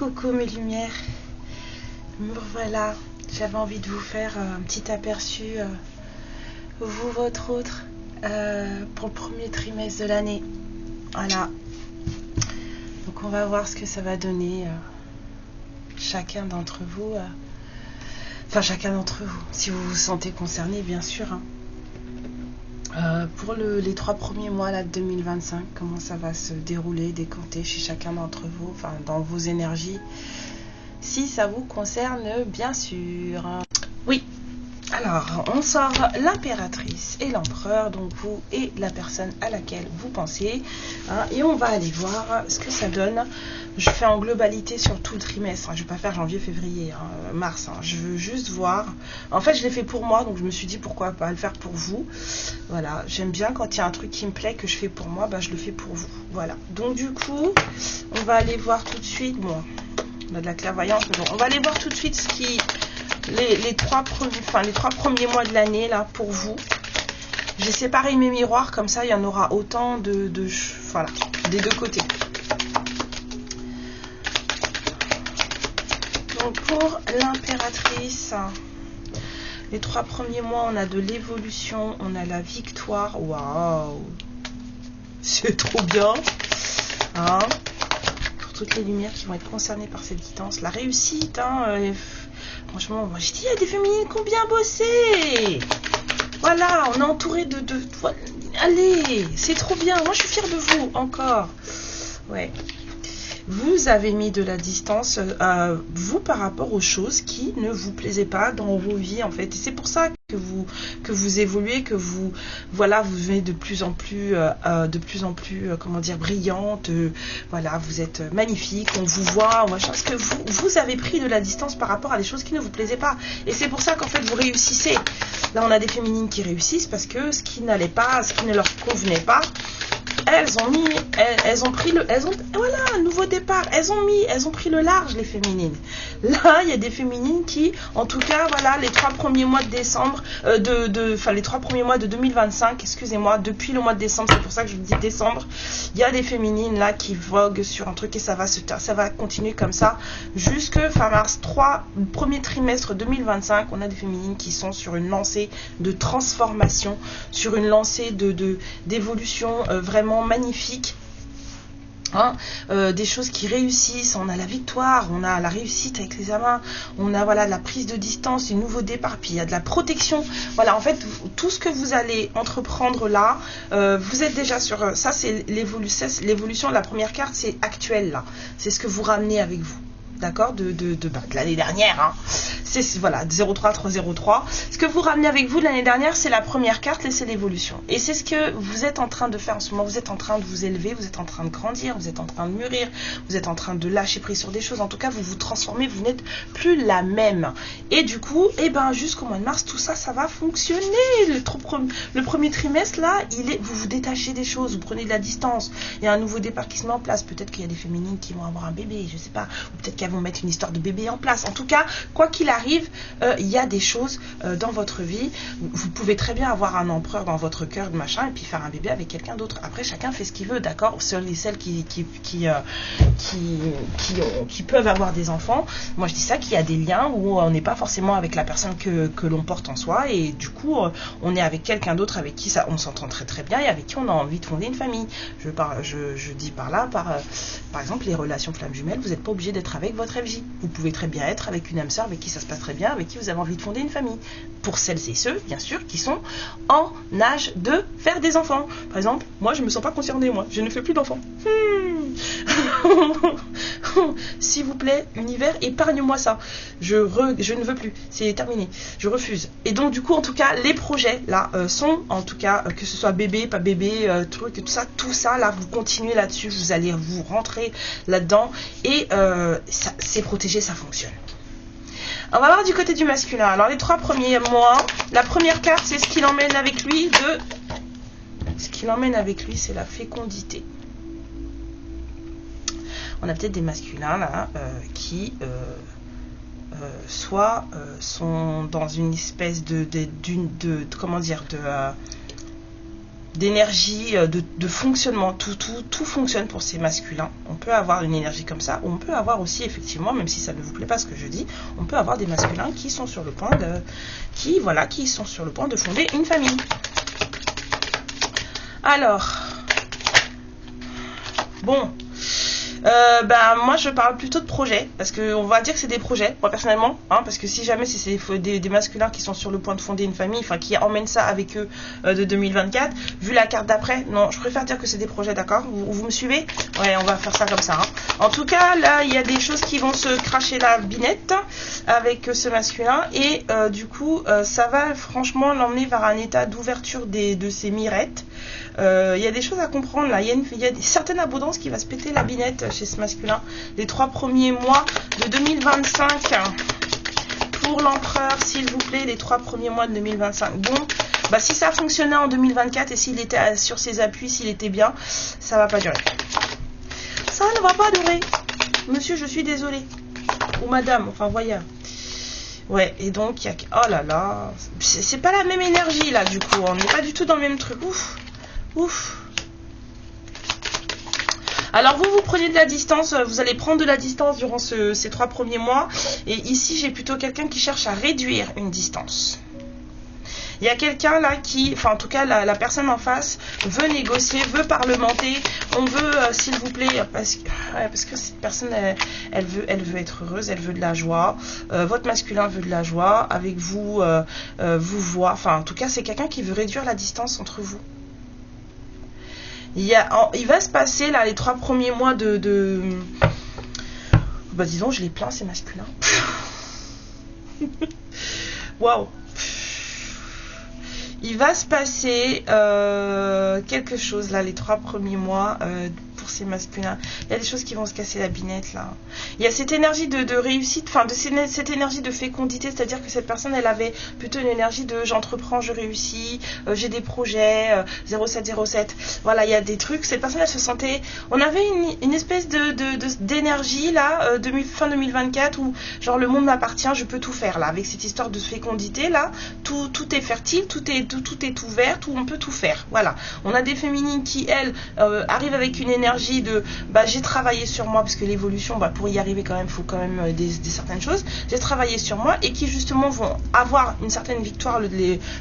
Coucou mes lumières, me revoilà. J'avais envie de vous faire un petit aperçu, vous, votre autre, pour le premier trimestre de l'année. Voilà. Donc on va voir ce que ça va donner, chacun d'entre vous, si vous vous sentez concerné, bien sûr. Pour les 3 premiers mois là, de 2025, comment ça va se dérouler, décompter chez chacun d'entre vous, enfin dans vos énergies, si ça vous concerne, bien sûr. Oui, alors on sort l'impératrice et l'empereur, donc vous et la personne à laquelle vous pensez, et on va aller voir ce que ça donne. Je fais en globalité sur tout le trimestre, je ne vais pas faire janvier, février, mars, je veux juste voir. En fait je l'ai fait pour moi, donc je me suis dit pourquoi pas le faire pour vous. Voilà, j'aime bien quand il y a un truc qui me plaît que je fais pour moi, je le fais pour vous. Voilà, donc du coup on va aller voir tout de suite, bon on a de la clairvoyance, mais bon, on va aller voir tout de suite ce qui, les trois premiers mois de l'année là pour vous. J'ai séparé mes miroirs, comme ça il y en aura autant voilà, des deux côtés. Donc pour l'impératrice, les 3 premiers mois, on a de l'évolution, on a la victoire. Waouh, c'est trop bien. Pour toutes les lumières qui vont être concernées par cette guidance, la réussite. Franchement, moi je dis, il y a des féminines qui ont bien bossé. Voilà, on est entouré de allez, c'est trop bien. Moi je suis fière de vous encore. Ouais. Vous avez mis de la distance, vous, par rapport aux choses qui ne vous plaisaient pas dans vos vies, en fait. Et c'est pour ça que vous évoluez, que vous, voilà, vous venez de plus en plus, comment dire, brillante. Voilà, vous êtes magnifique, on vous voit, machin, parce que vous avez pris de la distance par rapport à des choses qui ne vous plaisaient pas. Et c'est pour ça qu'en fait, vous réussissez. Là, on a des féminines qui réussissent parce que ce qui n'allait pas, ce qui ne leur convenait pas, voilà, un nouveau départ, elles ont pris le large, les féminines. Là, il y a des féminines qui, en tout cas, voilà, les 3 premiers mois de décembre, les 3 premiers mois de 2025, excusez-moi, depuis le mois de décembre, c'est pour ça que je vous dis décembre, il y a des féminines là qui voguent sur un truc et ça va continuer comme ça jusque fin mars, premier trimestre 2025, on a des féminines qui sont sur une lancée de transformation, sur une lancée d'évolution vraiment magnifique. Des choses qui réussissent, on a la victoire, on a la réussite avec les amants, on a voilà la prise de distance, un nouveau départ, puis il y a de la protection. Voilà, en fait tout ce que vous allez entreprendre là, vous êtes déjà sur ça, c'est l'évolution. La première carte, c'est actuel là, c'est ce que vous ramenez avec vous. D'accord, de l'année dernière, c'est voilà 03-303. Ce que vous ramenez avec vous de l'année dernière, c'est la première carte et c'est l'évolution. Et c'est ce que vous êtes en train de faire en ce moment. Vous êtes en train de vous élever, vous êtes en train de grandir, vous êtes en train de mûrir, vous êtes en train de lâcher prise sur des choses. En tout cas, vous vous transformez, vous n'êtes plus la même. Et du coup, jusqu'au mois de mars, tout ça, ça va fonctionner. Le premier trimestre là, vous vous détachez des choses, vous prenez de la distance. Il y a un nouveau départ qui se met en place. Peut-être qu'il y a des féminines qui vont avoir un bébé, je sais pas, ou peut-être qu'elles vont mettre une histoire de bébé en place. En tout cas, quoi qu'il arrive, il y a des choses dans votre vie. Vous pouvez très bien avoir un empereur dans votre cœur, machin, et puis faire un bébé avec quelqu'un d'autre. Après, chacun fait ce qu'il veut, d'accord. Seules et celles qui peuvent avoir des enfants. Moi, je dis ça, qu'il y a des liens où on n'est pas forcément avec la personne que l'on porte en soi, et du coup, on est avec quelqu'un d'autre avec qui on s'entend très très bien et avec qui on a envie de fonder une famille. Je dis par là, par exemple, les relations flammes jumelles, vous n'êtes pas obligé d'être avec votre FJ. Vous pouvez très bien être avec une âme sœur avec qui ça se passe très bien, avec qui vous avez envie de fonder une famille. Pour celles et ceux, bien sûr, qui sont en âge de faire des enfants. Par exemple, moi, je ne me sens pas concernée, moi. Je ne fais plus d'enfants. S'il vous plaît, univers, épargne-moi ça. Je ne veux plus. C'est terminé. Je refuse. Et donc, du coup, en tout cas, les projets, là, sont, en tout cas, que ce soit bébé, pas bébé, tout ça, là, vous continuez là-dessus. Vous allez vous rentrer là-dedans. Et c'est protégé, ça fonctionne. On va voir du côté du masculin. Alors, les 3 premiers mois, la première carte, c'est ce qu'il emmène avec lui Ce qu'il emmène avec lui, c'est la fécondité. On a peut-être des masculins, là, qui soit sont dans une espèce comment dire, d'énergie, de fonctionnement. Tout fonctionne pour ces masculins. On peut avoir une énergie comme ça, ou on peut avoir aussi, effectivement, même si ça ne vous plaît pas ce que je dis, on peut avoir des masculins qui sont sur le point de, qui sont sur le point de fonder une famille. Alors, bon, moi je parle plutôt de projets, parce qu'on va dire que c'est des projets, moi personnellement, hein, parce que si jamais c'est des masculins qui sont sur le point de fonder une famille, enfin qui emmènent ça avec eux de 2024, vu la carte d'après, non, je préfère dire que c'est des projets, d'accord, vous me suivez? Ouais, on va faire ça comme ça. Hein. En tout cas, là, il y a des choses qui vont se cracher la binette avec ce masculin, et du coup, ça va franchement l'emmener vers un état d'ouverture de ses mirettes. Il y a des choses à comprendre là, il y a une certaine abondance qui va se péter la binette chez ce masculin les 3 premiers mois de 2025 pour l'empereur, s'il vous plaît, les 3 premiers mois de 2025. Bon, bah si ça fonctionnait en 2024 et s'il était sur ses appuis, s'il était bien, ça va pas durer. Ça ne va pas durer. Monsieur, je suis désolée. Ou madame, enfin voyez. Ouais, et donc, il y a... Oh là là, c'est pas la même énergie là du coup, on n'est pas du tout dans le même truc. Ouf. Ouf. Alors vous prenez de la distance, vous allez prendre de la distance durant ces 3 premiers mois. Et ici j'ai plutôt quelqu'un qui cherche à réduire une distance. Il y a quelqu'un là qui, enfin en tout cas la personne en face veut négocier, veut parlementer. On veut, s'il vous plaît, parce que cette personne elle veut être heureuse, elle veut de la joie. Votre masculin veut de la joie. Avec vous, vous voit. Enfin en tout cas c'est quelqu'un qui veut réduire la distance entre vous. Il va se passer là les 3 premiers mois bah disons je les plains ces masculins. Waouh. Il va se passer quelque chose là les 3 premiers mois pour ces masculins. Il y a des choses qui vont se casser la binette là. Il y a cette énergie de réussite, enfin de cette énergie de fécondité, c'est-à-dire que cette personne elle avait plutôt une énergie de j'entreprends, je réussis, j'ai des projets, 0707. Voilà, il y a des trucs. Cette personne elle se sentait, on avait une espèce d'énergie là, fin 2024 où genre le monde m'appartient, je peux tout faire là, avec cette histoire de fécondité là, tout est fertile, tout est ouvert, on peut tout faire. Voilà, on a des féminines qui elles arrivent avec une énergie de j'ai travaillé sur moi, parce que l'évolution, pour y arriver quand même, il faut quand même des certaines choses. J'ai travaillé sur moi et qui justement vont avoir une certaine victoire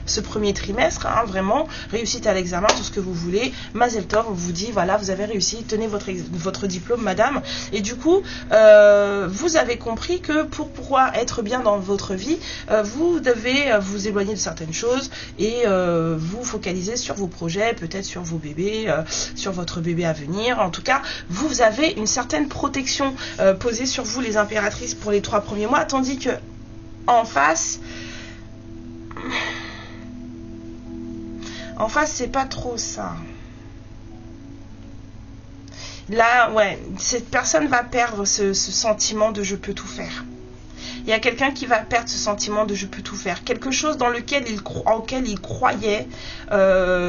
ce premier trimestre, hein, vraiment, réussite à l'examen, tout ce que vous voulez. Mazel tov, on vous dit, voilà, vous avez réussi, tenez votre diplôme, madame. Et du coup, vous avez compris que pour pouvoir être bien dans votre vie, vous devez vous éloigner de certaines choses et vous focaliser sur vos projets, peut-être sur vos bébés, sur votre bébé à venir. En tout cas, vous avez une certaine protection posée sur vous, les impératrices, pour les 3 premiers mois, tandis que en face, c'est pas trop ça. Là, ouais, cette personne va perdre ce sentiment de je peux tout faire. Il y a quelqu'un qui va perdre ce sentiment de je peux tout faire. Quelque chose dans auquel il croyait.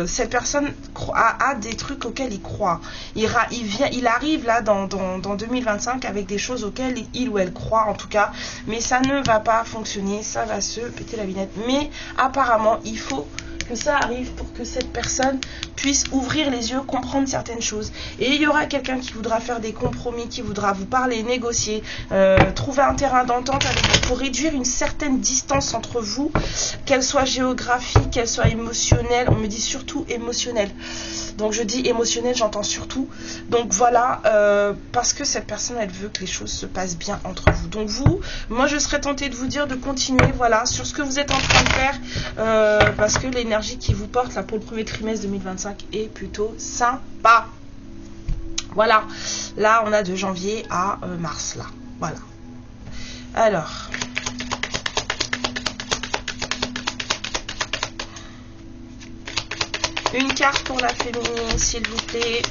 Cette personne a des trucs auxquels il croit. Il arrive là dans 2025 avec des choses auxquelles il ou elle croit en tout cas. Mais ça ne va pas fonctionner. Ça va se péter la binette. Mais apparemment, il faut que ça arrive pour que cette personne puisse ouvrir les yeux, comprendre certaines choses. Et il y aura quelqu'un qui voudra faire des compromis, qui voudra vous parler, négocier, trouver un terrain d'entente avec vous pour réduire une certaine distance entre vous, qu'elle soit géographique, qu'elle soit émotionnelle. On me dit surtout émotionnelle. Donc je dis émotionnelle, j'entends surtout. Donc voilà, parce que cette personne, elle veut que les choses se passent bien entre vous. Donc moi je serais tentée de vous dire de continuer, voilà, sur ce que vous êtes en train de faire, parce que l'énergie qui vous porte là pour le premier trimestre 2025 est plutôt sympa. Voilà, là on a de janvier à mars là, voilà. Alors, une carte pour la féminine s'il vous plaît.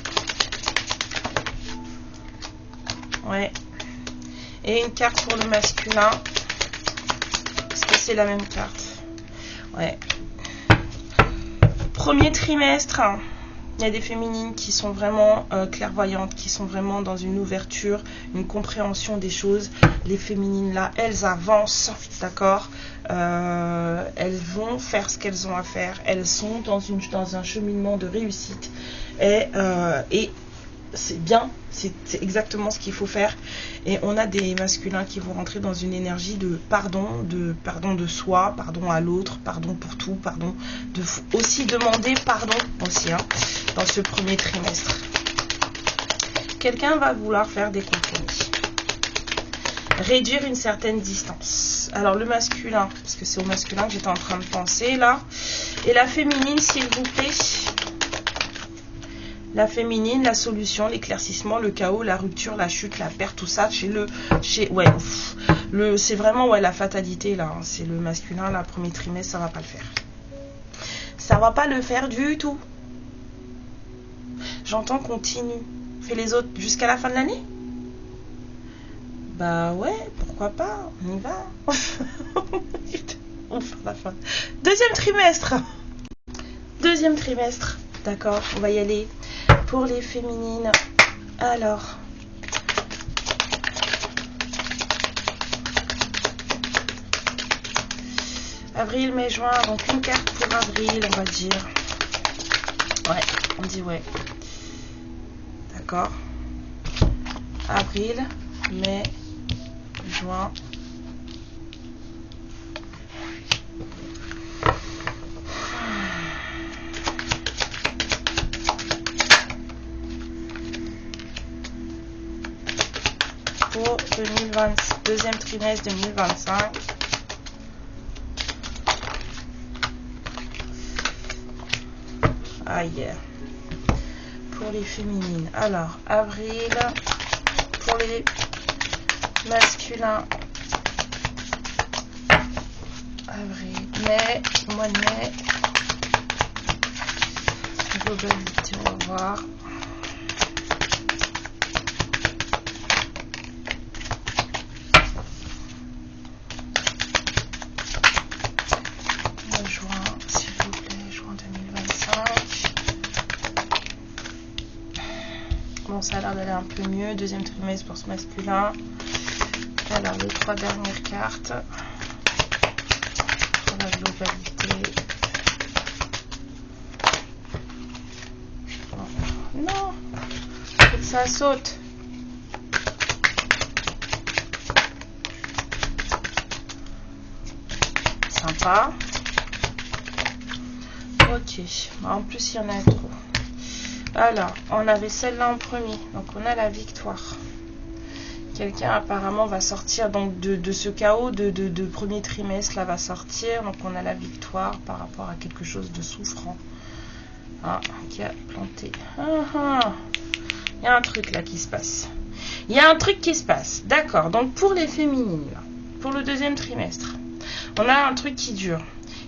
Ouais. Et une carte pour le masculin. Est-ce que c'est la même carte? Ouais. Premier trimestre, il y a des féminines qui sont vraiment clairvoyantes, qui sont vraiment dans une ouverture, une compréhension des choses. Les féminines là, elles avancent, d'accord? elles vont faire ce qu'elles ont à faire. Elles sont dans un cheminement de réussite. Et c'est bien, c'est exactement ce qu'il faut faire. Et on a des masculins qui vont rentrer dans une énergie de pardon de soi, pardon à l'autre, pardon pour tout, pardon, de aussi demander pardon aussi, hein, dans ce premier trimestre. Quelqu'un va vouloir faire des compromis, réduire une certaine distance. Alors le masculin, parce que c'est au masculin que j'étais en train de penser là, et la féminine s'il vous plaît. La féminine, la solution, l'éclaircissement, le chaos, la rupture, la chute, la perte, tout ça, c'est vraiment la fatalité là. Hein. C'est le masculin, là, premier trimestre, ça va pas le faire. Ça va pas le faire du tout. J'entends continue. Fais les autres jusqu'à la fin de l'année. Bah ouais, pourquoi pas, on y va. La fin. Deuxième trimestre. D'accord, on va y aller. Pour les féminines, alors, avril, mai, juin, donc une carte pour avril, on va dire. Ouais, on dit ouais. D'accord. Avril, mai, juin. Pour 2020, deuxième trimestre 2025. Aïe. Pour les féminines. Alors, avril. Pour les masculins. Avril, mai, mois de mai. Globalité, on va voir. Ça a l'air d'aller un peu mieux. Deuxième trimestre pour ce masculin. Alors les trois dernières cartes pour la globalité. Non, faut que ça saute. Sympa. Ok. En plus il y en a trop. Alors, on avait celle-là en premier, donc on a la victoire. Quelqu'un apparemment va sortir donc de ce chaos de premier trimestre, là va sortir, donc on a la victoire par rapport à quelque chose de souffrant. Ah, qui a planté. Il y a un truc là qui se passe. Il y a un truc qui se passe, d'accord. Donc pour les féminines, là, pour le deuxième trimestre, on a un truc qui dure.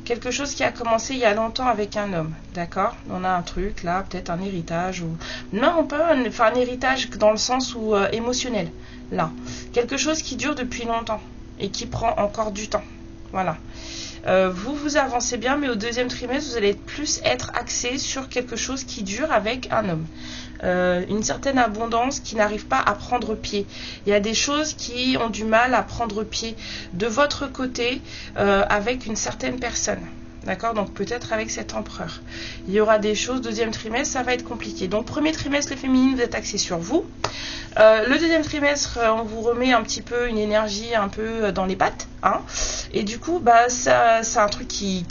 Quelque chose qui a commencé il y a longtemps avec un homme, d'accord? On a un truc là, peut-être un héritage ou... Non, pas un héritage dans le sens où émotionnel, là. Quelque chose qui dure depuis longtemps et qui prend encore du temps, voilà. Vous avancez bien, mais au deuxième trimestre, vous allez plus être axé sur quelque chose qui dure avec un homme. Une certaine abondance qui n'arrive pas à prendre pied. Il y a des choses qui ont du mal à prendre pied de votre côté avec une certaine personne. D'accord, donc peut-être avec cet empereur. Il y aura des choses, deuxième trimestre, ça va être compliqué. Donc premier trimestre, les féminines, vous êtes axés sur vous. Le deuxième trimestre, on vous remet un petit peu une énergie un peu dans les pattes. Hein, et du coup, bah, c'est un truc qui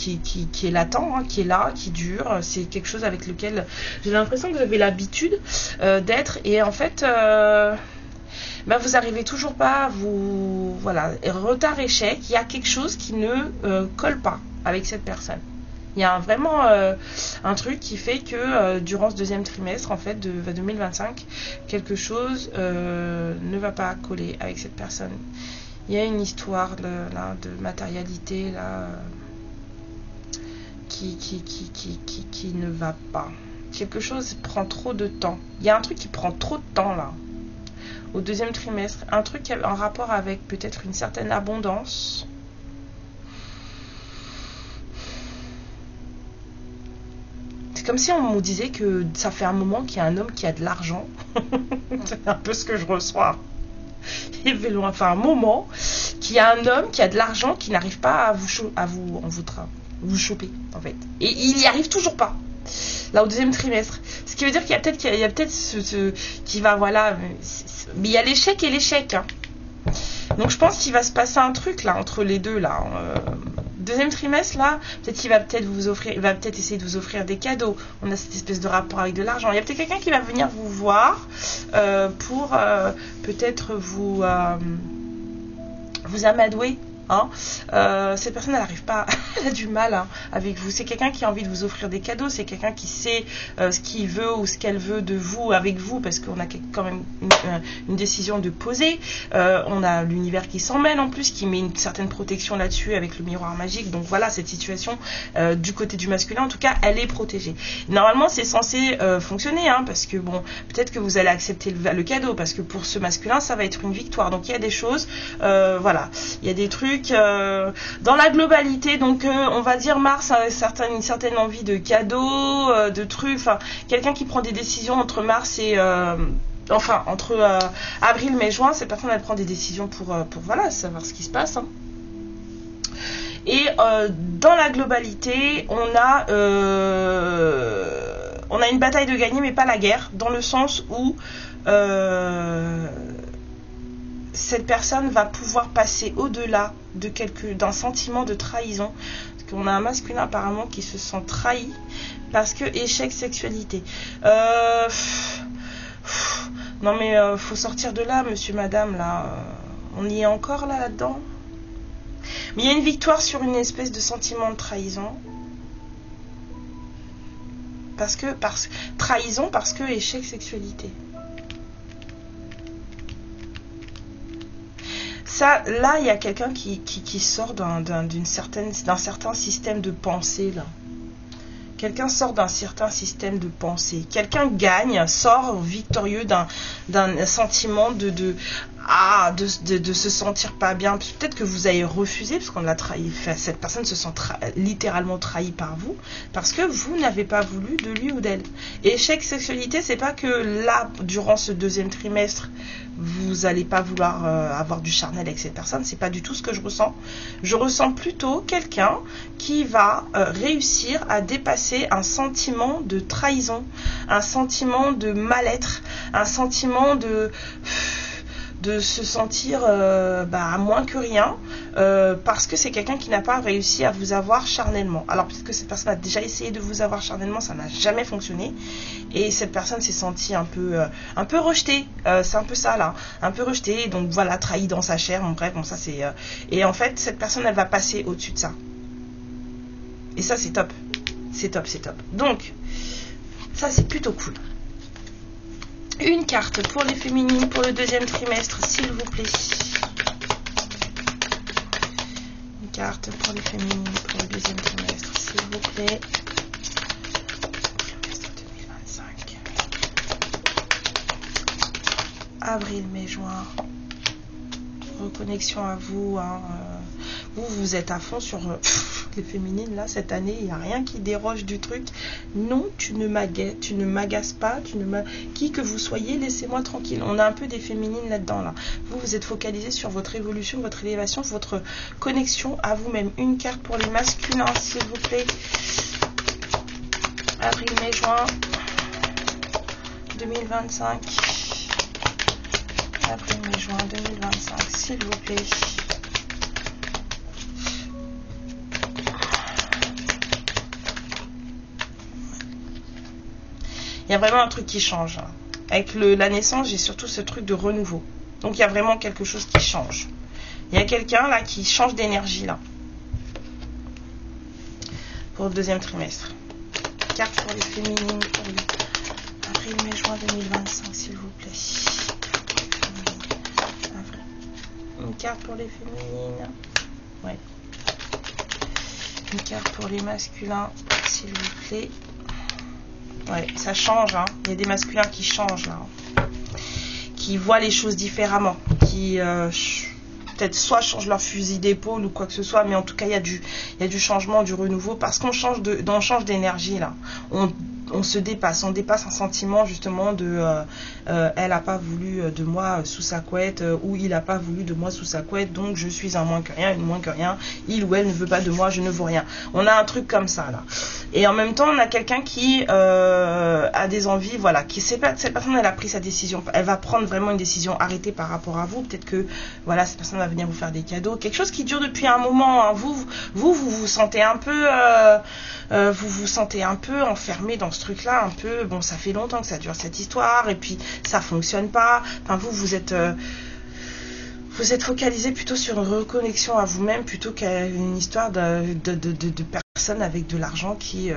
est latent, hein, qui est là, qui dure. C'est quelque chose avec lequel j'ai l'impression que vous avez l'habitude d'être. Et en fait... bah, vous n'arrivez toujours pas, voilà, retard, échec, il y a quelque chose qui ne colle pas avec cette personne. Il y a vraiment un truc qui fait que durant ce deuxième trimestre, en fait, de 2025, quelque chose ne va pas coller avec cette personne. Il y a une histoire là, de matérialité là, qui ne va pas. Quelque chose prend trop de temps. Il y a un truc qui prend trop de temps là. Au deuxième trimestre, un truc qui a un rapport avec peut-être une certaine abondance. C'est comme si on me disait que ça fait un moment qu'il y a un homme qui a de l'argent. C'est un peu ce que je reçois. Il fait loin, enfin un moment qu'il y a un homme qui a de l'argent qui n'arrive pas à vous choper, en fait. Et il n'y arrive toujours pas. Là, au deuxième trimestre. Ce qui veut dire qu'il y a peut-être qui va, voilà. Mais il y a l'échec et l'échec. Hein. Donc, je pense qu'il va se passer un truc, là, entre les deux, là. Deuxième trimestre, là, peut-être qu'il va vous offrir, il va peut-être essayer de vous offrir des cadeaux. On a cette espèce de rapport avec de l'argent. Il y a peut-être quelqu'un qui va venir vous voir pour peut-être vous amadouer. Hein. Cette personne, elle n'arrive pas, elle a du mal hein, avec vous. C'est quelqu'un qui a envie de vous offrir des cadeaux, c'est quelqu'un qui sait ce qu'il veut ou ce qu'elle veut de vous, avec vous, parce qu'on a quand même une décision de poser. On a l'univers qui s'en mêle en plus, qui met une certaine protection là-dessus avec le miroir magique. Donc voilà, cette situation du côté du masculin, en tout cas, elle est protégée. Normalement, c'est censé fonctionner, hein, parce que bon, peut-être que vous allez accepter le cadeau, parce que pour ce masculin, ça va être une victoire. Donc il y a des choses, voilà, il y a des trucs dans la globalité, donc on va dire Mars a une certaine envie de cadeaux, de trucs, enfin quelqu'un qui prend des décisions entre Mars et entre avril, mai, juin, cette personne elle prend des décisions pour voilà, savoir ce qui se passe. Hein. Et dans la globalité, on a une bataille de gagner, mais pas la guerre, dans le sens où cette personne va pouvoir passer au-delà d'un sentiment de trahison. Parce qu'on a un masculin apparemment qui se sent trahi parce que échec sexualité. Non mais faut sortir de là, monsieur, madame, là. On y est encore là-dedans. Mais il y a une victoire sur une espèce de sentiment de trahison. Trahison parce que échec sexualité. Ça, là, il y a quelqu'un qui sort d'un certain système de pensée, là. Quelqu'un sort d'un certain système de pensée. Quelqu'un gagne, sort victorieux d'un sentiment de se sentir pas bien. Peut-être que vous avez refusé, parce qu'on l'a trahi. Enfin, cette personne se sent littéralement trahie par vous, parce que vous n'avez pas voulu de lui ou d'elle. Échec sexualité, c'est pas que là, durant ce deuxième trimestre, vous n'allez pas vouloir avoir du charnel avec cette personne. C'est pas du tout ce que je ressens. Je ressens plutôt quelqu'un qui va réussir à dépasser un sentiment de trahison, un sentiment de mal-être, un sentiment de se sentir moins que rien, parce que c'est quelqu'un qui n'a pas réussi à vous avoir charnellement. Alors peut-être que cette personne a déjà essayé de vous avoir charnellement, ça n'a jamais fonctionné, et cette personne s'est sentie un peu rejetée, c'est un peu ça là, un peu rejetée, donc voilà, trahie dans sa chair, bref, bon ça c'est... et en fait, cette personne, elle va passer au-dessus de ça. Et ça, c'est top. C'est top, c'est top. Donc, ça c'est plutôt cool. Une carte pour les féminines pour le deuxième trimestre, s'il vous plaît. Une carte pour les féminines pour le deuxième trimestre, s'il vous plaît. Trimestre 2025. Avril, mai, juin. Reconnexion à vous. Hein, vous êtes à fond sur les féminines là cette année, il n'y a rien qui déroge du truc. Non, tu ne m'agaces pas, qui que vous soyez, laissez-moi tranquille. On a un peu des féminines là-dedans là. Vous êtes focalisé sur votre évolution, votre élévation, votre connexion à vous-même. Une carte pour les masculins, s'il vous plaît. Avril, mai, juin 2025. Avril, mai, juin 2025, s'il vous plaît. Il y a vraiment un truc qui change. Avec la naissance, j'ai surtout ce truc de renouveau. Donc il y a vraiment quelque chose qui change. Il y a quelqu'un là qui change d'énergie là. Pour le deuxième trimestre. Carte pour les féminines. Pour le avril, mai, juin 2025, s'il vous plaît. Avril. Une carte pour les féminines. Ouais. Une carte pour les masculins, s'il vous plaît. Ouais, ça change, hein. Il y a des masculins qui changent là, qui voient les choses différemment, qui peut-être soit changent leur fusil d'épaule ou quoi que ce soit, mais en tout cas il y a du changement, du renouveau, parce qu'on change d'énergie là. on se dépasse, on dépasse un sentiment justement de elle n'a pas voulu de moi sous sa couette, ou il n'a pas voulu de moi sous sa couette, donc je suis un moins que rien, une moins que rien, il ou elle ne veut pas de moi, je ne vaux rien. On a un truc comme ça là. Et en même temps, on a quelqu'un qui a des envies, voilà, qui sait pas, cette personne elle a pris sa décision, elle va prendre vraiment une décision arrêtée par rapport à vous. Peut-être que voilà, cette personne va venir vous faire des cadeaux, quelque chose qui dure depuis un moment, hein. Vous sentez un peu vous vous sentez un peu enfermé dans ce truc là, un peu, bon, ça fait longtemps que ça dure cette histoire, et puis ça fonctionne pas. Enfin, vous êtes focalisé plutôt sur une reconnexion à vous-même plutôt qu'à une histoire de personnes avec de l'argent qui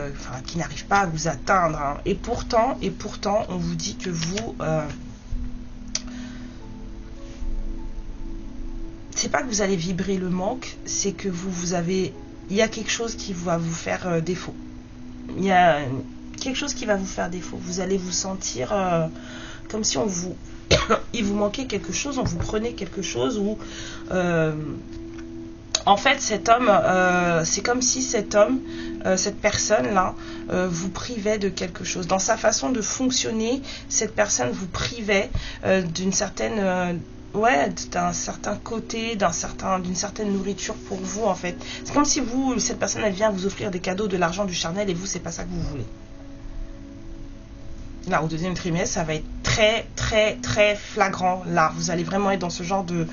n'arrivent pas à vous atteindre, hein. Et pourtant, on vous dit que vous c'est pas que vous allez vibrer le manque, c'est que il y a quelque chose qui va vous faire défaut. Il y a quelque chose qui va vous faire défaut. Vous allez vous sentir comme si il vous manquait quelque chose, on vous prenait quelque chose, ou en fait cet homme, c'est comme si cet homme, cette personne-là, vous privait de quelque chose. Dans sa façon de fonctionner, cette personne vous privait d'une certaine... d'un certain côté, d'une certaine nourriture pour vous, en fait. C'est comme si cette personne, elle vient vous offrir des cadeaux, de l'argent, du charnel, et vous, c'est pas ça que vous voulez. Là, au deuxième trimestre, ça va être très, très, très flagrant. Là, vous allez vraiment être dans ce genre de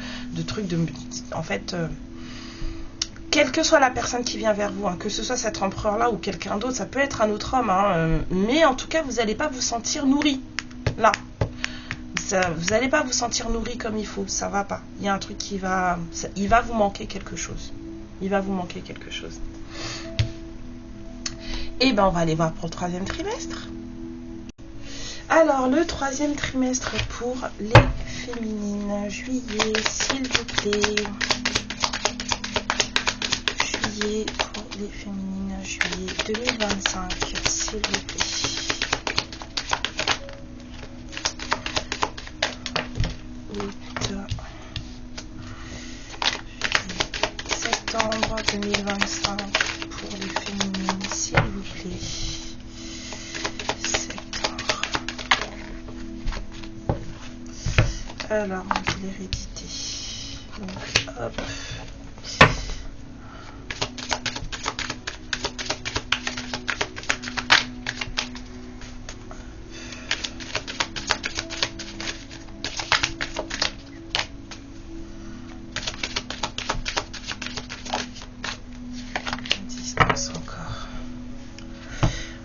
truc en fait, quelle que soit la personne qui vient vers vous, hein, que ce soit cet empereur-là ou quelqu'un d'autre, ça peut être un autre homme, hein, mais en tout cas, vous n'allez pas vous sentir nourri. Là. Vous n'allez pas vous sentir nourri comme il faut, ça va pas. Il y a un truc il va vous manquer quelque chose. Il va vous manquer quelque chose. Et ben on va aller voir pour le troisième trimestre. Alors le troisième trimestre pour les féminines, juillet, s'il vous plaît. Juillet pour les féminines, juillet 2025, s'il vous plaît. Septembre 2025 pour les féminines, s'il vous plaît. Septembre. Alors, on dit l'hérédité. Donc, hop.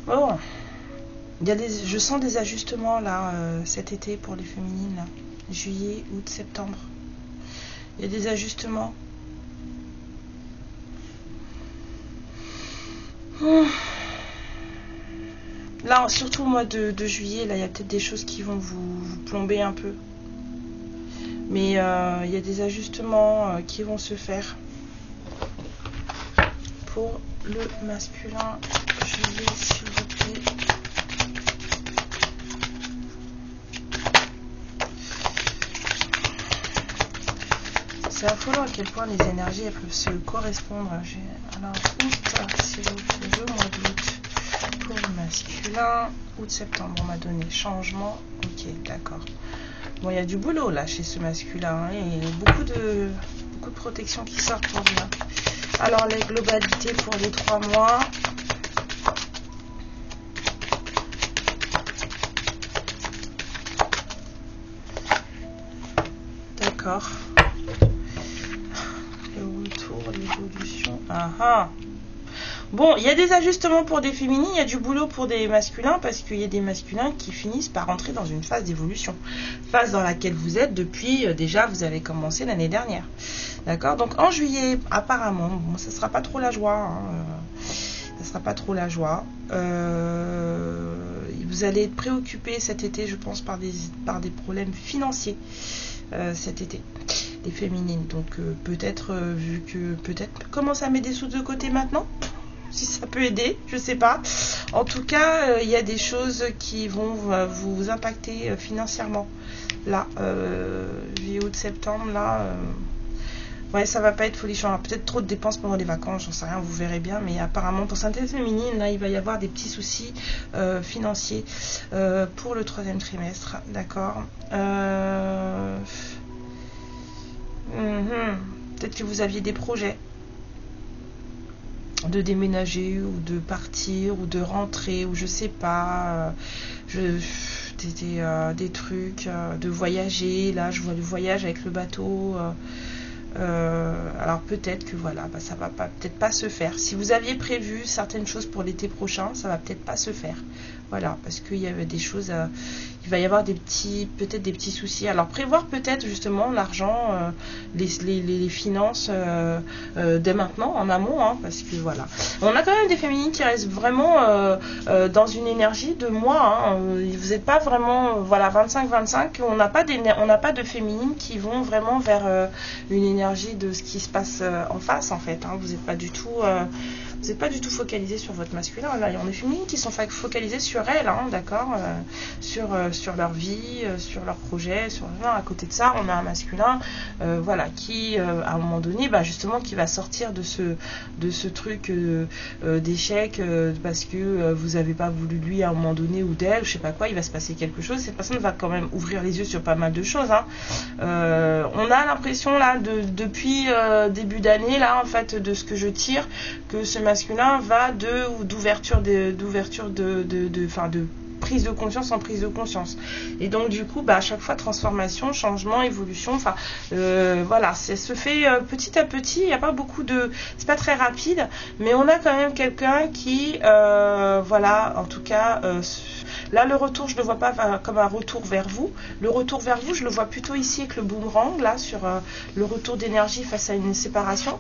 Bon, je sens des ajustements là cet été pour les féminines, là. Juillet, août, septembre. Il y a des ajustements. Là, surtout au mois de juillet, là, il y a peut-être des choses qui vont vous plomber un peu. Mais il y a des ajustements qui vont se faire pour le masculin. Juillet, s'il vous plaît. C'est affolant à quel point les énergies elles peuvent se correspondre. Alors, août, s'il vous plaît, le mois d'août pour le masculin. Août-septembre, on m'a donné changement. Ok, d'accord. Bon, il y a du boulot là chez ce masculin, hein, et beaucoup de protection qui sort pour lui. Alors, les globalités pour les 3 mois. D'accord. Le retour, l'évolution. Bon, il y a des ajustements pour des féminines, il y a du boulot pour des masculins, parce qu'il y a des masculins qui finissent par entrer dans une phase d'évolution. Phase dans laquelle vous êtes depuis, déjà, vous avez commencé l'année dernière. D'accord? Donc, en juillet, apparemment, bon, ça ne sera pas trop la joie. Hein, ça sera pas trop la joie. Vous allez être préoccupé cet été, je pense, par des problèmes financiers. Cet été, les féminines. Donc peut-être vu que peut-être commencer à mettre des sous de côté maintenant, si ça peut aider, je sais pas. En tout cas, il y a des choses qui vont vous impacter financièrement. Là, juillet, août, septembre, là, Ouais, ça va pas être folichon. Alors, peut-être trop de dépenses pendant les vacances, j'en sais rien, vous verrez bien. Mais apparemment, pour certaines féminines, là, il va y avoir des petits soucis financiers pour le 3e trimestre. D'accord. Peut-être que vous aviez des projets de déménager ou de partir ou de rentrer ou je sais pas. Des trucs, de voyager. Là, je vois le voyage avec le bateau. Alors peut-être que voilà, ça va peut-être pas se faire. Si vous aviez prévu certaines choses pour l'été prochain, ça va peut-être pas se faire. Voilà, parce qu'il y avait des choses, il va y avoir peut-être des petits soucis. Alors prévoir peut-être justement l'argent, les finances dès maintenant, en amont, hein, parce que voilà. On a quand même des féminines qui restent vraiment dans une énergie de moi. Hein. Vous n'êtes pas vraiment, voilà, 25-25. On n'a pas de féminines qui vont vraiment vers une énergie de ce qui se passe en face, en fait. Hein. Vous n'êtes pas du tout... vous n'êtes pas du tout focalisé sur votre masculin. Là, il y a des féminines qui sont focalisées sur elles, hein, d'accord, sur leur vie, sur leurs projets, à côté de ça, on a un masculin, voilà, qui, à un moment donné, justement, qui va sortir de ce truc d'échec parce que vous n'avez pas voulu lui à un moment donné ou d'elle, je sais pas quoi, il va se passer quelque chose. Cette personne va quand même ouvrir les yeux sur pas mal de choses. Hein. On a l'impression là, depuis début d'année, là, en fait, de ce que je tire, que ce masculin va d'ouverture de prise de conscience en prise de conscience. Et donc du coup, à chaque fois, transformation, changement, évolution, voilà, ça se fait petit à petit. Il n'y a pas beaucoup de... C'est pas très rapide, mais on a quand même quelqu'un qui, voilà, en tout cas... Là, le retour, je ne le vois pas comme un retour vers vous. Le retour vers vous, je le vois plutôt ici avec le boomerang, là, sur le retour d'énergie face à une séparation.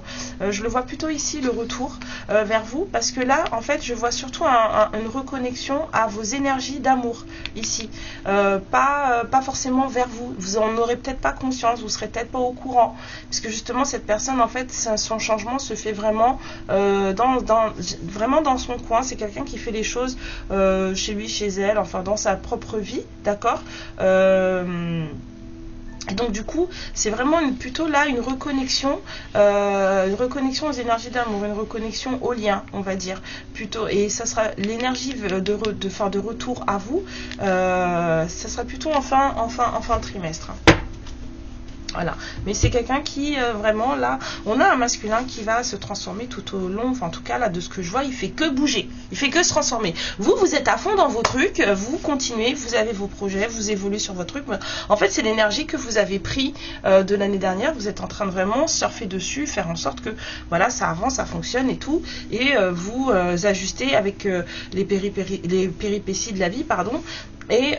Je le vois plutôt ici, le retour vers vous, parce que là, en fait, je vois surtout une reconnexion à vos énergies d'amour, ici. Pas forcément vers vous. Vous en aurez peut-être pas conscience, vous serez peut-être pas au courant, parce que justement, cette personne, en fait, son changement se fait vraiment vraiment dans son coin. C'est quelqu'un qui fait les choses chez lui, chez elle, enfin dans sa propre vie, d'accord. Donc du coup, c'est vraiment plutôt là une reconnexion aux énergies d'amour, une reconnexion au lien, on va dire, plutôt. Et ça sera l'énergie de retour à vous, ça sera plutôt en fin de trimestre. Voilà, mais c'est quelqu'un qui vraiment là, on a un masculin qui va se transformer tout au long, enfin en tout cas là de ce que je vois, il fait que bouger, il fait que se transformer. Vous êtes à fond dans vos trucs, vous continuez, vous avez vos projets, vous évoluez sur votre truc. En fait, c'est l'énergie que vous avez pris de l'année dernière, vous êtes en train de vraiment surfer dessus, faire en sorte que voilà, ça avance, ça fonctionne et tout, et vous ajustez avec les péripéties de la vie, pardon, et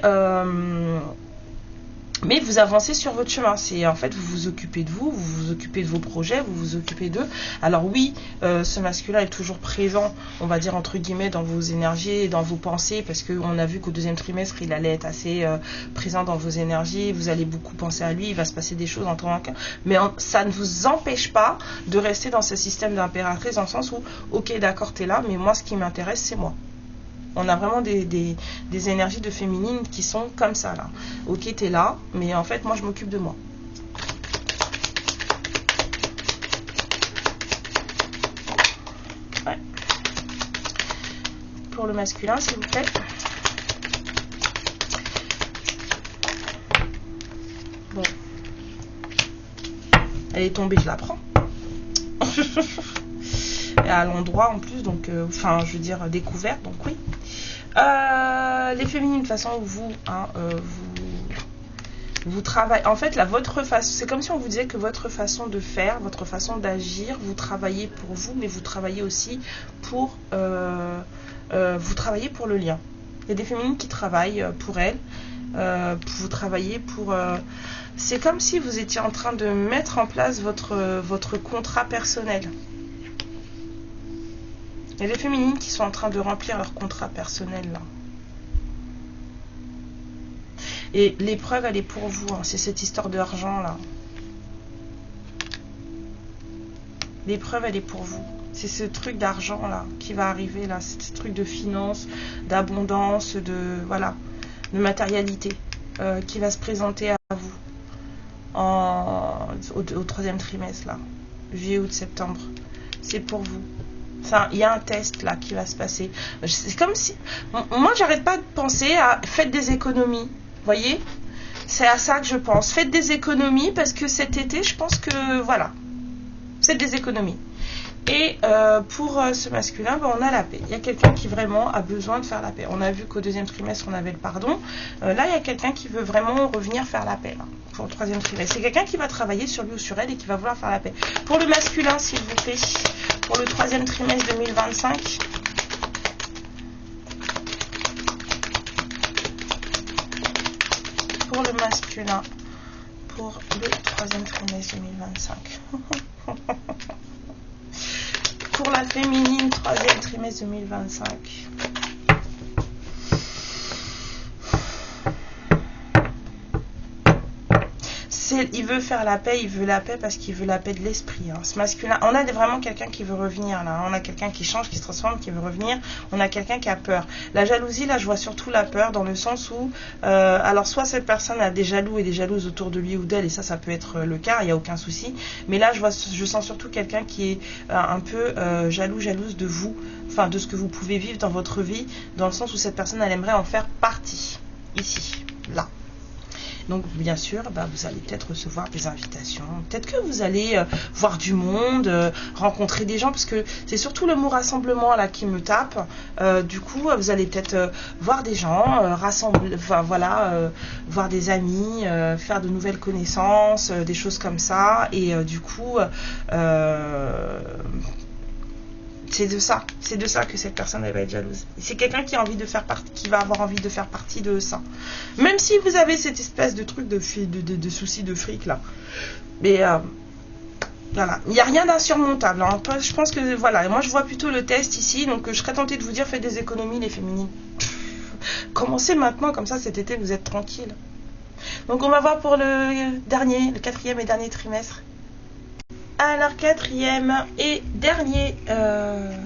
mais vous avancez sur votre chemin. C'est en fait, vous vous occupez de vous, vous vous occupez de vos projets, vous vous occupez d'eux. Alors oui, ce masculin est toujours présent, on va dire entre guillemets, dans vos énergies et dans vos pensées, parce qu'on a vu qu'au 2e trimestre, il allait être assez présent dans vos énergies. Vous allez beaucoup penser à lui, il va se passer des choses en tant qu'un... Mais ça ne vous empêche pas de rester dans ce système d'impératrice, dans le sens où, ok, d'accord, t'es là, mais moi, ce qui m'intéresse, c'est moi. On a vraiment des énergies de féminine qui sont comme ça, là. Ok, t'es là, mais en fait, moi, je m'occupe de moi. Ouais. Pour le masculin, s'il vous plaît. Bon. Elle est tombée, je la prends. Et à l'endroit, en plus, donc... Enfin, je veux dire, découverte, donc oui. Les féminines, de toute façon, vous travaillez, en fait, là, votre façon, c'est comme si on vous disait que votre façon de faire, votre façon d'agir, vous travaillez pour vous, mais vous travaillez aussi pour vous travaillez pour le lien. Il y a des féminines qui travaillent pour elles, vous travaillez pour c'est comme si vous étiez en train de mettre en place votre contrat personnel. Il y a des féminines qui sont en train de remplir leur contrat personnel là. Et l'épreuve, elle est pour vous. Hein. C'est cette histoire d'argent là. L'épreuve, elle est pour vous. C'est ce truc d'argent là qui va arriver là. C'est ce truc de finance, d'abondance, de voilà, de matérialité qui va se présenter à vous. au troisième trimestre, là. Juillet, août, septembre. C'est pour vous. Il y a un test là qui va se passer. C'est comme si... Moi, j'arrête pas de penser à faites des économies. Voyez? C'est à ça que je pense. Faites des économies parce que cet été, je pense que... Voilà. Faites des économies. Et pour ce masculin, on a la paix. Il y a quelqu'un qui vraiment a besoin de faire la paix. On a vu qu'au deuxième trimestre, on avait le pardon. Là, il y a quelqu'un qui veut vraiment revenir faire la paix là, pour le troisième trimestre. C'est quelqu'un qui va travailler sur lui ou sur elle et qui va vouloir faire la paix. Pour le masculin, s'il vous plaît, pour le troisième trimestre 2025. Pour le masculin, pour le troisième trimestre 2025. Pour la féminine, troisième trimestre 2025. Il veut faire la paix, il veut la paix parce qu'il veut la paix de l'esprit. Hein. Ce masculin, on a vraiment quelqu'un qui veut revenir là. On a quelqu'un qui change, qui se transforme, qui veut revenir. On a quelqu'un qui a peur. La jalousie, là, je vois surtout la peur dans le sens où, alors soit cette personne a des jaloux et des jalouses autour de lui ou d'elle, et ça peut être le cas, il n'y a aucun souci. Mais là, je sens surtout quelqu'un qui est un peu jalouse de vous, enfin de ce que vous pouvez vivre dans votre vie, dans le sens où cette personne, elle aimerait en faire partie. Ici, là. Donc, bien sûr, vous allez peut-être recevoir des invitations. Peut-être que vous allez voir du monde, rencontrer des gens, parce que c'est surtout le mot rassemblement là qui me tape. Du coup, vous allez peut-être voir des gens, rassembler, enfin voilà, voir des amis, faire de nouvelles connaissances, des choses comme ça. Et du coup, c'est de ça que cette personne elle va être jalouse. C'est quelqu'un qui a envie de faire partie, qui va avoir envie de faire partie de ça. Même si vous avez cette espèce de truc de soucis de fric là. Mais voilà, il n'y a rien d'insurmontable. Hein. Je pense que voilà, moi je vois plutôt le test ici, donc je serais tentée de vous dire faites des économies les féminines. Commencez maintenant, comme ça cet été vous êtes tranquille. Donc on va voir pour le quatrième et dernier trimestre. Alors, quatrième et dernier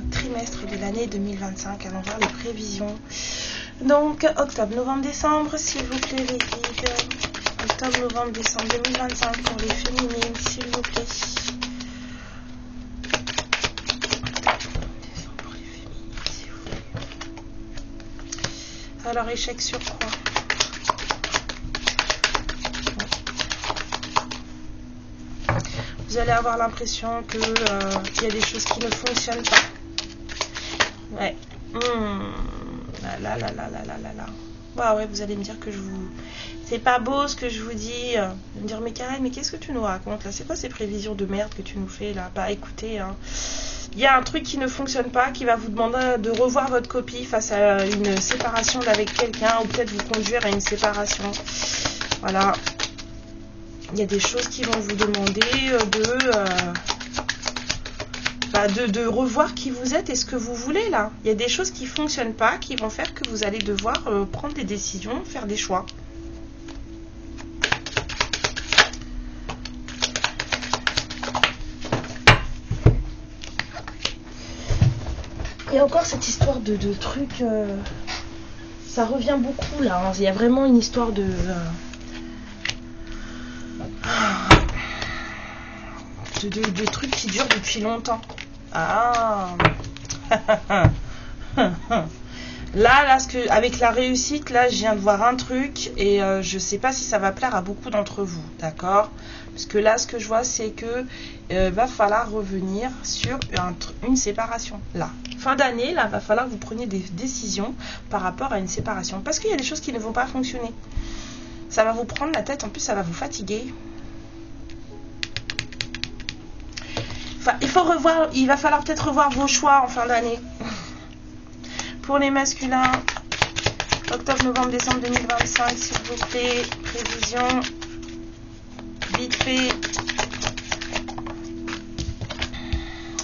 trimestre de l'année 2025. Allons voir les prévisions. Donc, octobre, novembre, décembre, s'il vous plaît, les guides. Octobre, novembre, décembre 2025 pour les féminines, s'il vous plaît. Décembre pour les féminines, s'il vous plaît. Alors, échec sur quoi? Vous allez avoir l'impression que qu'il y a des choses qui ne fonctionnent pas. Ouais. Là. Bah ouais, vous allez me dire que c'est pas beau ce que je vous dis. Vous allez me dire, mais Karen, mais qu'est-ce que tu nous racontes là? C'est quoi ces prévisions de merde que tu nous fais là? Bah écoutez, hein, il y a un truc qui ne fonctionne pas, qui va vous demander de revoir votre copie face à une séparation avec quelqu'un, ou peut-être vous conduire à une séparation. Voilà. Il y a des choses qui vont vous demander de revoir qui vous êtes et ce que vous voulez là. Il y a des choses qui ne fonctionnent pas, qui vont faire que vous allez devoir prendre des décisions, faire des choix. Et encore cette histoire de trucs, ça revient beaucoup là. Hein. Il y a vraiment une histoire de trucs qui durent depuis longtemps. Ah. Là, avec la réussite, là, je viens de voir un truc et je sais pas si ça va plaire à beaucoup d'entre vous, d'accord? Parce que là, ce que je vois, c'est que va falloir revenir sur une séparation. Là, fin d'année, là, va falloir que vous preniez des décisions par rapport à une séparation. Parce qu'il y a des choses qui ne vont pas fonctionner. Ça va vous prendre la tête, en plus, ça va vous fatiguer. Enfin, il va falloir peut-être revoir vos choix en fin d'année. Pour les masculins, octobre, novembre, décembre 2025, s'il vous plaît, prévision, vite fait.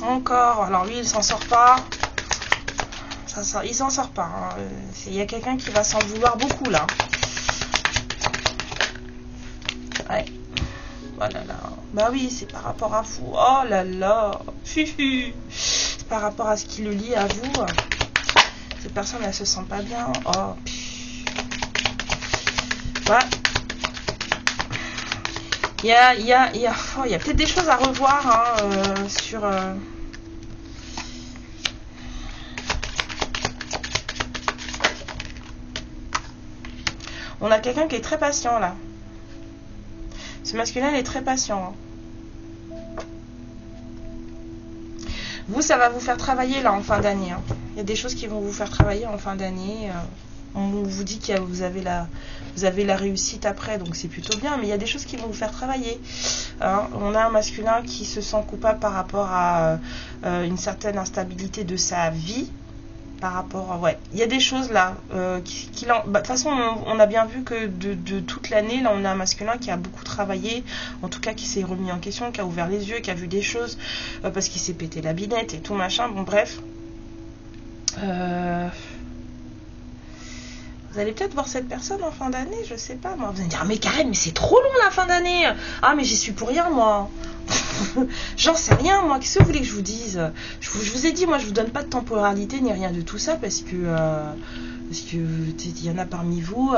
Encore, alors lui, il s'en sort pas. Il s'en sort pas. Hein. Il y a quelqu'un qui va s'en vouloir beaucoup là. Ouais. Voilà là. Bah oui, c'est par rapport à vous. Oh là là. C'est par rapport à ce qui le lie à vous. Cette personne, elle se sent pas bien. Oh. Ouais. Il y a peut-être des choses à revoir hein, sur... On a quelqu'un qui est très patient là. Ce masculin est très patient. Hein. Vous, ça va vous faire travailler là en fin d'année. Hein. Il y a des choses qui vont vous faire travailler en fin d'année. On vous dit que vous avez la réussite après, donc c'est plutôt bien. Mais il y a des choses qui vont vous faire travailler. Hein. On a un masculin qui se sent coupable par rapport à une certaine instabilité de sa vie. Par rapport à... Ouais, il y a des choses là de toute façon, on a bien vu que de toute l'année, là, on a un masculin qui a beaucoup travaillé, en tout cas qui s'est remis en question, qui a ouvert les yeux, qui a vu des choses, parce qu'il s'est pété la binette et tout machin. Bon, bref. Vous allez peut-être voir cette personne en fin d'année, je sais pas moi. Vous allez dire, ah, mais Karen, mais c'est trop long la fin d'année. Ah, mais j'y suis pour rien moi. J'en sais rien moi, qu'est-ce que vous voulez que je vous dise? Je vous ai dit, moi je vous donne pas de temporalité ni rien de tout ça parce que il y en a parmi vous,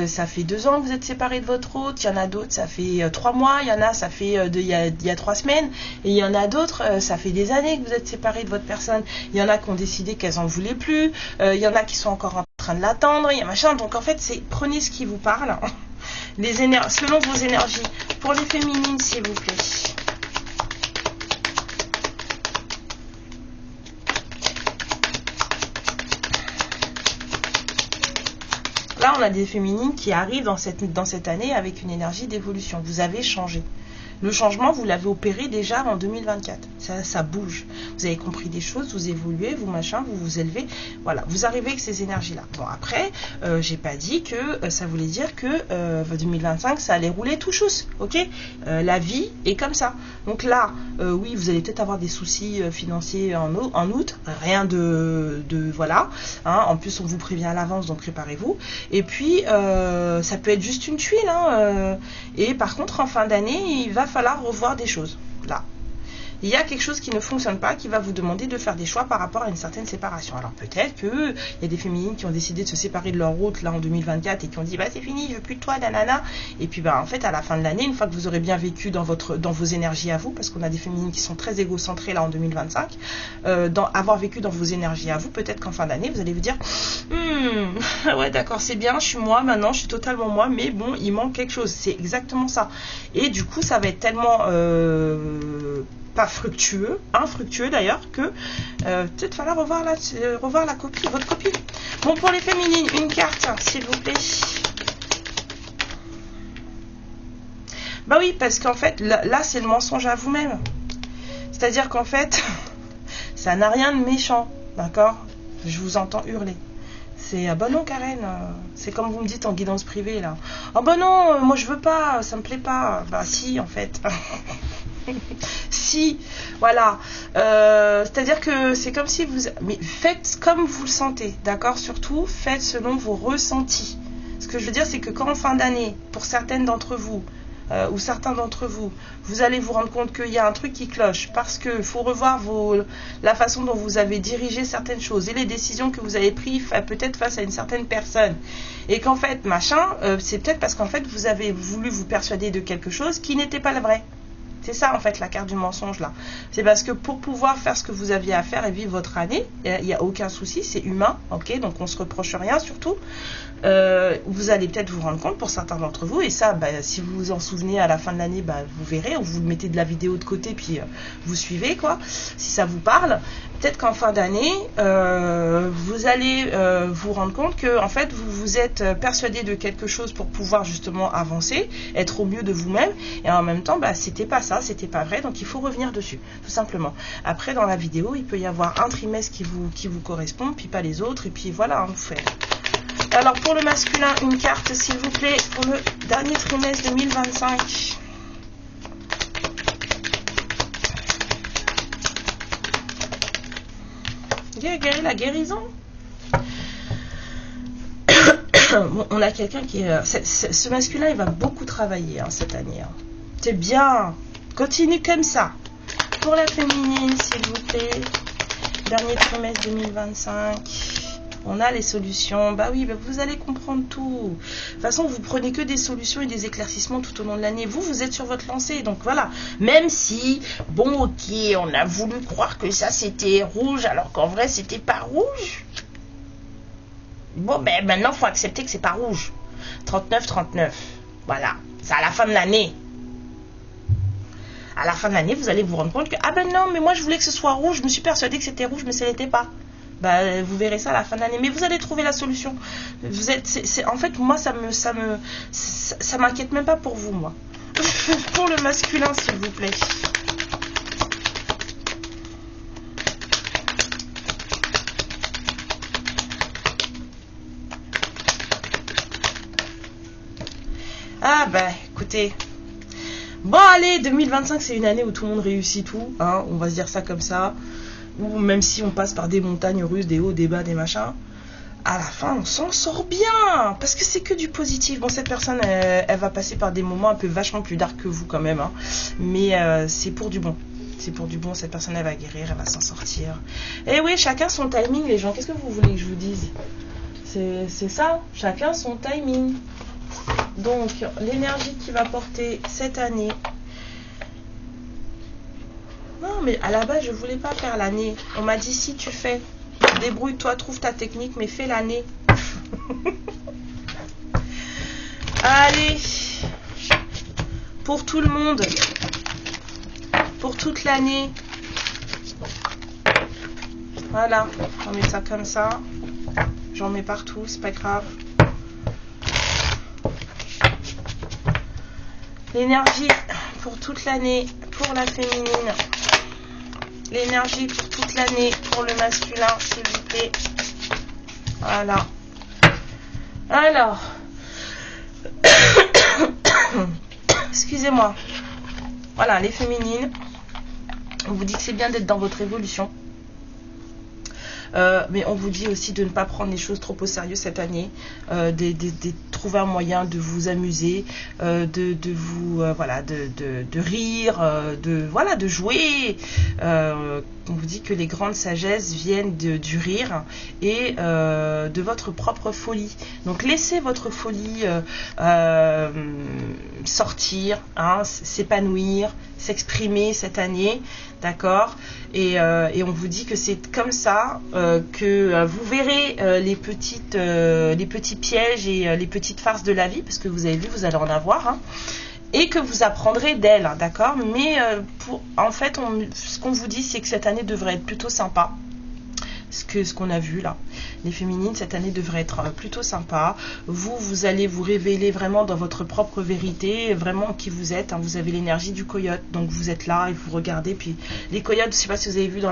ça fait 2 ans que vous êtes séparés de votre autre, il y en a d'autres ça fait 3 mois, il y en a ça fait il y a 3 semaines, et il y en a d'autres ça fait des années que vous êtes séparés de votre personne. Il y en a qui ont décidé qu'elles en voulaient plus, il y en a qui sont encore en train de l'attendre, il y a machin. Donc en fait prenez ce qui vous parle, selon vos énergies. Pour les féminines s'il vous plaît. Là, on a des féminines qui arrivent dans cette année avec une énergie d'évolution. Vous avez changé. Le changement, vous l'avez opéré déjà en 2024. Ça bouge. Vous avez compris des choses, vous évoluez, vous machin, vous vous élevez. Voilà, vous arrivez avec ces énergies-là. Bon, après, j'ai pas dit que ça voulait dire que 2025, ça allait rouler tout chousse. Ok, la vie est comme ça. Donc là, oui, vous allez peut-être avoir des soucis financiers en août. Rien de voilà. Hein, en plus, on vous prévient à l'avance, donc préparez-vous. Et puis, ça peut être juste une tuile. Hein, et par contre, en fin d'année, il va falloir revoir des choses. Là, il y a quelque chose qui ne fonctionne pas, qui va vous demander de faire des choix par rapport à une certaine séparation. Alors peut-être qu'il y a des féminines qui ont décidé de se séparer de leur autre là en 2024 et qui ont dit bah c'est fini, je veux plus de toi, nanana. Et puis bah en fait à la fin de l'année, une fois que vous aurez bien vécu dans vos énergies à vous, parce qu'on a des féminines qui sont très égocentrées là en 2025, avoir vécu dans vos énergies à vous, peut-être qu'en fin d'année vous allez vous dire ouais d'accord, c'est bien, je suis moi maintenant, je suis totalement moi, mais bon il manque quelque chose. C'est exactement ça. Et du coup ça va être tellement pas fructueux, infructueux d'ailleurs, que peut-être falloir revoir la copie, votre copie. Bon, pour les féminines, une carte, s'il vous plaît. Bah oui, parce qu'en fait, là c'est le mensonge à vous-même. C'est-à-dire qu'en fait, ça n'a rien de méchant, d'accord? Je vous entends hurler. C'est ah bah non Karen, c'est comme vous me dites en guidance privée là. Ah bah non, moi je veux pas, ça me plaît pas. Bah si en fait. Si, voilà, c'est-à-dire que c'est comme si vous... Mais faites comme vous le sentez, d'accord? Surtout, faites selon vos ressentis. Ce que je veux dire, c'est que quand en fin d'année, pour certaines d'entre vous, ou certains d'entre vous, vous allez vous rendre compte qu'il y a un truc qui cloche, parce qu'il faut revoir la façon dont vous avez dirigé certaines choses, et les décisions que vous avez prises peut-être face à une certaine personne, et qu'en fait, machin, c'est peut-être parce qu'en fait, vous avez voulu vous persuader de quelque chose qui n'était pas le vrai. C'est ça en fait la carte du mensonge là. C'est parce que pour pouvoir faire ce que vous aviez à faire et vivre votre année, il n'y a aucun souci, c'est humain, ok, donc on se reproche rien surtout. Vous allez peut-être vous rendre compte pour certains d'entre vous, et ça, bah, si vous vous en souvenez à la fin de l'année, bah, vous verrez, ou vous mettez de la vidéo de côté, puis vous suivez quoi, si ça vous parle. Peut-être qu'en fin d'année, vous allez vous rendre compte que en fait, vous vous êtes persuadé de quelque chose pour pouvoir justement avancer, être au mieux de vous-même, et en même temps, bah, c'était pas ça, c'était pas vrai, donc il faut revenir dessus, tout simplement. Après, dans la vidéo, il peut y avoir un trimestre qui vous correspond, puis pas les autres, et puis voilà, hein, vous faites. Alors pour le masculin, une carte s'il vous plaît pour le dernier trimestre 2025. La guérison. Bon, on a quelqu'un qui est... ce masculin, il va beaucoup travailler hein, cette année. Hein. C'est bien. Continue comme ça. Pour la féminine, s'il vous plaît. Dernier trimestre 2025. On a les solutions. Bah oui, bah vous allez comprendre tout. De toute façon, vous prenez que des solutions et des éclaircissements tout au long de l'année. Vous êtes sur votre lancée. Donc voilà. Même si, bon, ok, on a voulu croire que ça c'était rouge, alors qu'en vrai c'était pas rouge. Bon, ben maintenant, il faut accepter que c'est pas rouge. 39,39. Voilà. C'est à la fin de l'année. À la fin de l'année, vous allez vous rendre compte que ah ben non, mais moi je voulais que ce soit rouge, je me suis persuadée que c'était rouge, mais ce n'était pas. Bah, vous verrez ça à la fin de l'année, mais vous allez trouver la solution. Vous êtes, en fait, moi ça m'inquiète même pas pour vous, moi. Pour le masculin, s'il vous plaît. Ah bah, écoutez. Bon allez, 2025 c'est une année où tout le monde réussit tout, hein, on va se dire ça comme ça. Ou même si on passe par des montagnes russes, des hauts, des bas, des machins, à la fin on s'en sort bien, parce que c'est que du positif. Bon, cette personne elle va passer par des moments un peu vachement plus dark que vous quand même, hein, mais c'est pour du bon. C'est pour du bon, cette personne elle va guérir, elle va s'en sortir. Et oui, chacun son timing les gens, qu'est-ce que vous voulez que je vous dise? C'est ça, chacun son timing. Donc, l'énergie qui va porter cette année. Non, mais à la base, je voulais pas faire l'année. On m'a dit, si tu fais, débrouille-toi, trouve ta technique, mais fais l'année. Allez. Pour tout le monde. Pour toute l'année. Voilà. On met ça comme ça. J'en mets partout, c'est pas grave. L'énergie pour toute l'année pour la féminine. L'énergie pour toute l'année pour le masculin, s'il vous plaît. Voilà. Alors. Excusez-moi. Voilà, les féminines. On vous dit que c'est bien d'être dans votre évolution. Mais on vous dit aussi de ne pas prendre les choses trop au sérieux cette année, de trouver un moyen de vous amuser, de vous voilà, de rire, de jouer. On vous dit que les grandes sagesses viennent du rire et de votre propre folie. Donc laissez votre folie sortir, hein, s'épanouir, s'exprimer cette année, d'accord, et on vous dit que c'est comme ça que vous verrez les petits pièges et les petites farces de la vie, parce que vous avez vu, vous allez en avoir, hein, et que vous apprendrez d'elle, hein, d'accord. Mais en fait, ce qu'on vous dit, c'est que cette année devrait être plutôt sympa. Ce qu'on a vu là, les féminines cette année devrait être plutôt sympa. Vous allez vous révéler vraiment dans votre propre vérité, vraiment qui vous êtes, hein. Vous avez l'énergie du coyote, donc vous êtes là et vous regardez. Puis les coyotes, je sais pas si vous avez vu dans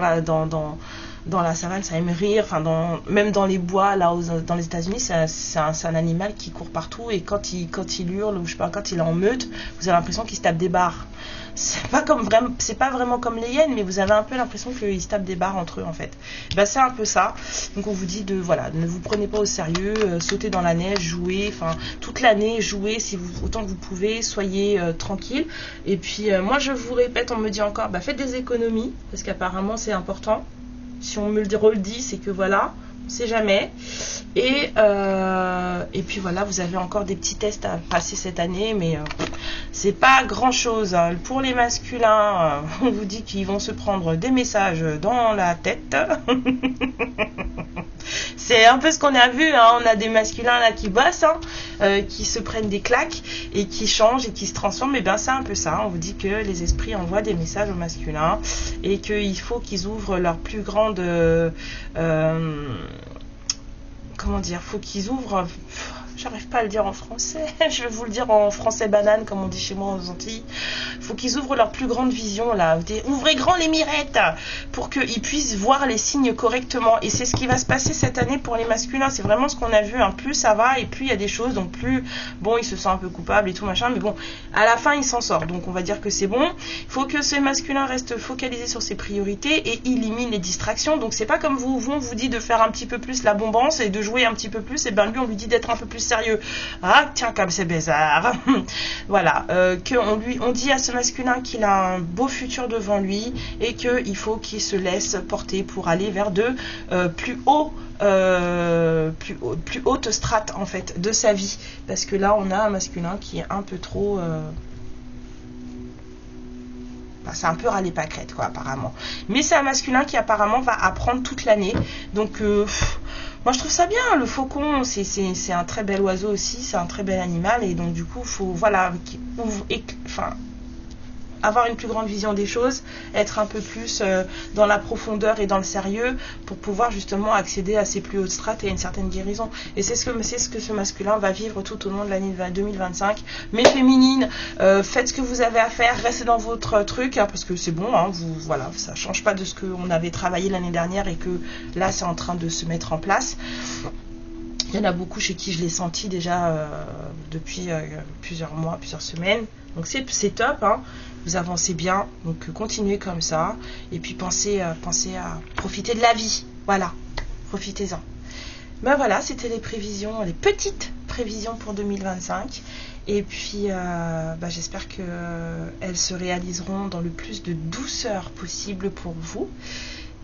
la savane, ça aime rire, enfin même dans les bois là dans les États-Unis, c'est un animal qui court partout, et quand il hurle, ou je sais pas, quand il est en meute, vous avez l'impression qu'il se tape des barres. C'est pas vraiment comme les hyènes, mais vous avez un peu l'impression qu'ils se tapent des barres entre eux en fait. Ben, c'est un peu ça. Donc on vous dit ne vous prenez pas au sérieux, sautez dans la neige, jouez, enfin toute l'année, jouez autant que vous pouvez, soyez tranquille. Et puis moi je vous répète, on me dit encore, faites des économies, parce qu'apparemment c'est important. Si on me le redit, c'est que voilà, on ne sait jamais. Et puis voilà, vous avez encore des petits tests à passer cette année, mais c'est pas grand chose, hein. Pour les masculins, on vous dit qu'ils vont se prendre des messages dans la tête. C'est un peu ce qu'on a vu, hein. On a des masculins là qui bossent, hein, qui se prennent des claques et qui changent et qui se transforment. Et bien c'est un peu ça. On vous dit que les esprits envoient des messages aux masculins et qu'il faut qu'ils ouvrent leur plus grande comment dire, faut qu'ils ouvrent, j'arrive pas à le dire en français, je vais vous le dire en français banane comme on dit chez moi aux Antilles. Faut qu'ils ouvrent leur plus grande vision là, ouvrez grand les mirettes pour qu'ils puissent voir les signes correctement, et c'est ce qui va se passer cette année pour les masculins. C'est vraiment ce qu'on a vu, hein. Plus ça va et plus il y a des choses, donc plus bon, il se sent un peu coupable et tout machin, mais bon, à la fin il s'en sort, donc on va dire que c'est bon. Il faut que ces masculins restent focalisés sur ses priorités et éliminent les distractions. Donc c'est pas comme on vous dit de faire un petit peu plus la bombance et de jouer un petit peu plus, et ben lui on lui dit d'être un peu plus sérieux. Ah, tiens, comme c'est bizarre. Voilà, on dit à ce masculin qu'il a un beau futur devant lui et qu'il faut qu'il se laisse porter pour aller vers de plus haute strate en fait de sa vie, parce que là on a un masculin qui est un peu trop c'est un peu râler pâquerette quoi apparemment, mais c'est un masculin qui apparemment va apprendre toute l'année, donc moi je trouve ça bien. Le faucon c'est un très bel oiseau aussi, c'est un très bel animal, et donc du coup faut voilà avoir une plus grande vision des choses, être un peu plus dans la profondeur et dans le sérieux pour pouvoir justement accéder à ces plus hautes strates et à une certaine guérison. Et c'est ce que ce masculin va vivre tout au long de l'année 2025. Mes féminines, faites ce que vous avez à faire, restez dans votre truc, hein, parce que c'est bon, hein, voilà, ça change pas de ce qu'on avait travaillé l'année dernière et que là c'est en train de se mettre en place. Il y en a beaucoup chez qui je l'ai senti déjà depuis plusieurs mois, plusieurs semaines. Donc c'est top, hein. Vous avancez bien, donc continuez comme ça. Et puis pensez à profiter de la vie. Voilà, profitez-en. Ben voilà, c'était les prévisions, les petites prévisions pour 2025. Et puis j'espère qu'elles se réaliseront dans le plus de douceur possible pour vous.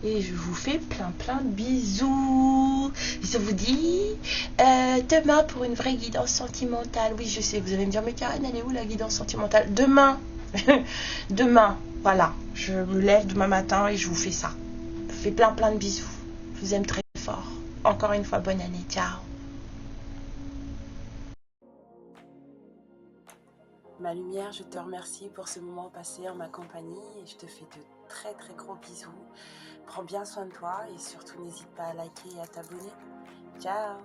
Et je vous fais plein de bisous. Je vous dis demain pour une vraie guidance sentimentale. Oui, je sais, vous allez me dire, mais Karen, elle est où la guidance sentimentale? Demain. Demain, voilà. Je me lève demain matin et je vous fais ça. Je vous fais plein de bisous. Je vous aime très fort. Encore une fois, bonne année. Ciao. Ma lumière, je te remercie pour ce moment passé en ma compagnie et je te fais de très gros bisous. Prends bien soin de toi et surtout n'hésite pas à liker et à t'abonner. Ciao!